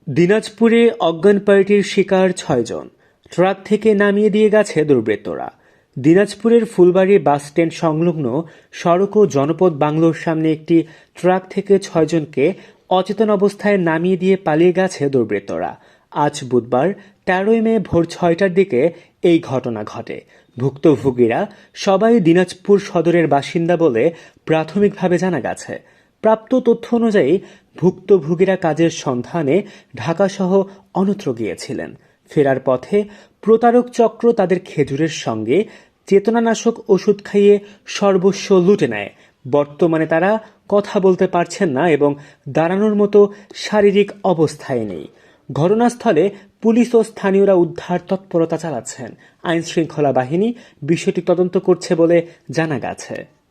দিনাজপুরে অজ্ঞান পার্টির শিকার ৬ জন, ট্রাক থেকে নামিয়ে দিয়ে গেছে দুর্বৃত্তরা। দিনাজপুরের ফুলবাড়ী বাসস্ট্যান্ড সংলগ্ন সড়ক ও জনপদ বাংলোর সামনে একটি ট্রাক থেকে ৬ জনকে অচেতন অবস্থায় নামিয়ে দিয়ে পালিয়ে গেছে দুর্বৃত্তরা। আজ বুধবার ১৩ মে ভোর ৬টার দিকে এই ঘটনা ঘটে। ভুক্তভোগীরা সবাই দিনাজপুর সদরের বাসিন্দা বলে প্রাথমিকভাবে জানা গেছে। প্রাপ্ত তথ্য অনুযায়ী ভুক্তভোগীরা কাজের সন্ধানে ঢাকাসহ অন্যত্র গিয়েছিলেন। ফেরার পথে প্রতারক চক্র তাদের খেজুরের সঙ্গে চেতনানাশক ওষুধ খাইয়ে সর্বস্ব লুটে নেয়। বর্তমানে তারা কথা বলতে পারছেন না এবং দাঁড়ানোর মতো শারীরিক অবস্থায় নেই। ঘটনাস্থলে পুলিশ ও স্থানীয়রা উদ্ধার তৎপরতা চালাচ্ছেন। আইনশৃঙ্খলা বাহিনী বিষয়টি তদন্ত করছে বলে জানা গেছে।